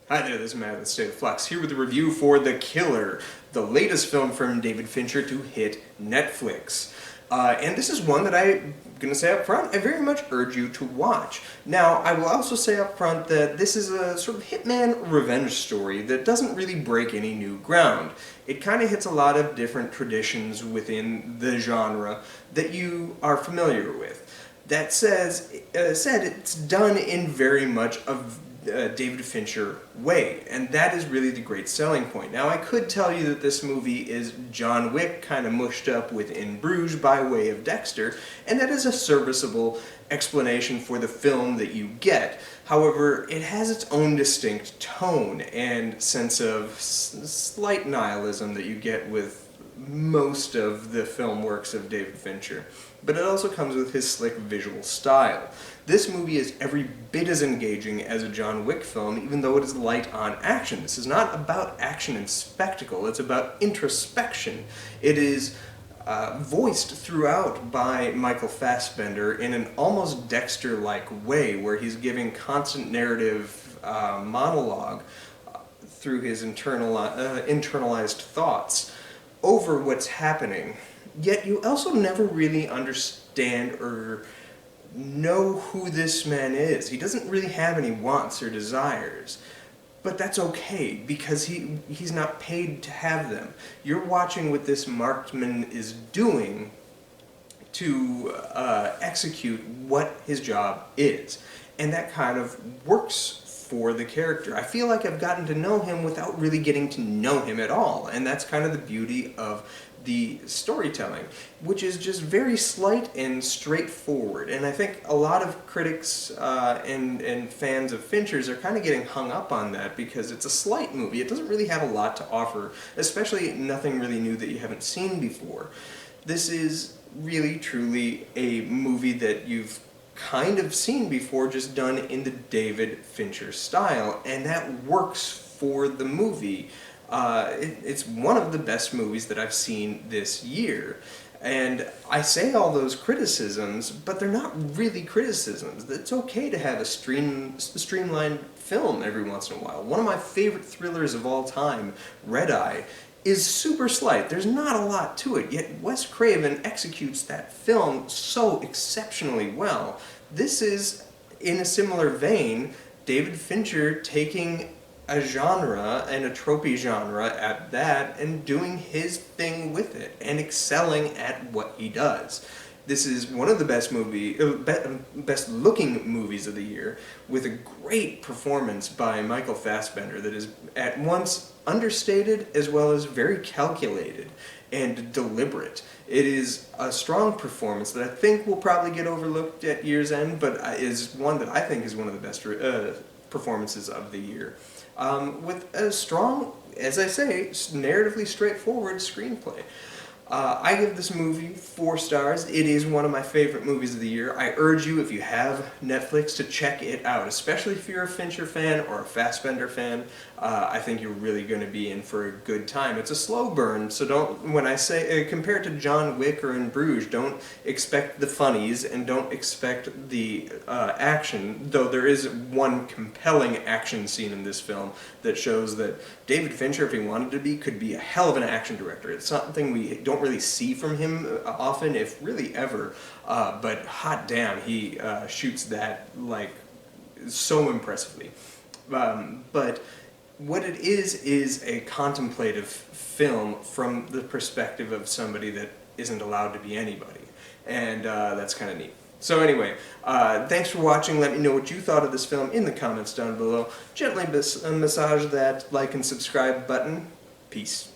Hi there, this is Matt of the State of Flux, here with a review for The Killer, the latest film from David Fincher to hit Netflix. And this is one that I'm going to say up front, I very much urge you to watch. Now, I will also say up front that this is a sort of hitman revenge story that doesn't really break any new ground. It kind of hits a lot of different traditions within the genre that you are familiar with. That said, it's done in very much a David Fincher way, and that is really the great selling point. Now, I could tell you that this movie is John Wick kind of mushed up within Bruges by way of Dexter, and that is a serviceable explanation for the film that you get. However, it has its own distinct tone and sense of slight nihilism that you get with most of the film works of David Fincher, but it also comes with his slick visual style. This movie is every bit as engaging as a John Wick film, even though it is light on action. This is not about action and spectacle, it's about introspection. It is voiced throughout by Michael Fassbender in an almost Dexter-like way, where he's giving constant narrative monologue through his internalized thoughts over what's happening. Yet you also never really understand or know who this man is. He doesn't really have any wants or desires. But that's okay, because he's not paid to have them. You're watching what this marksman is doing to execute what his job is. And that kind of works for the character. I feel like I've gotten to know him without really getting to know him at all, and that's kind of the beauty of the storytelling, which is just very slight and straightforward. And I think a lot of critics and fans of Fincher's are kind of getting hung up on that because it's a slight movie. It doesn't really have a lot to offer, especially nothing really new that you haven't seen before. This is really, truly a movie that you've kind of seen before, just done in the David Fincher style, and that works for the movie. It's one of the best movies that I've seen this year. And I say all those criticisms, but they're not really criticisms. It's okay to have a streamlined film every once in a while. One of my favorite thrillers of all time, Red Eye, is super slight. There's not a lot to it, yet Wes Craven executes that film so exceptionally well. This is, in a similar vein, David Fincher taking a genre, and a tropey genre at that, and doing his thing with it, and excelling at what he does. This is one of the best looking movies of the year, with a great performance by Michael Fassbender that is at once understated as well as very calculated and deliberate. It is a strong performance that I think will probably get overlooked at year's end, but is one that I think is one of the best performances of the year. With a strong, as I say, narratively straightforward screenplay. I give this movie 4 stars. It is one of my favorite movies of the year. I urge you, if you have Netflix, to check it out, especially if you're a Fincher fan or a Fassbender fan. I think you're really going to be in for a good time. It's a slow burn, so don't, when I say, compared to John Wick or in Bruges, don't expect the funnies and don't expect the action, though there is one compelling action scene in this film that shows that David Fincher, if he wanted to be, could be a hell of an action director. It's something we don't really see from him often, if really ever, but hot damn, he shoots that like so impressively. But what it is a contemplative film from the perspective of somebody that isn't allowed to be anybody, and that's kind of neat. So anyway, thanks for watching. Let me know what you thought of this film in the comments down below. Gently massage that like and subscribe button. Peace.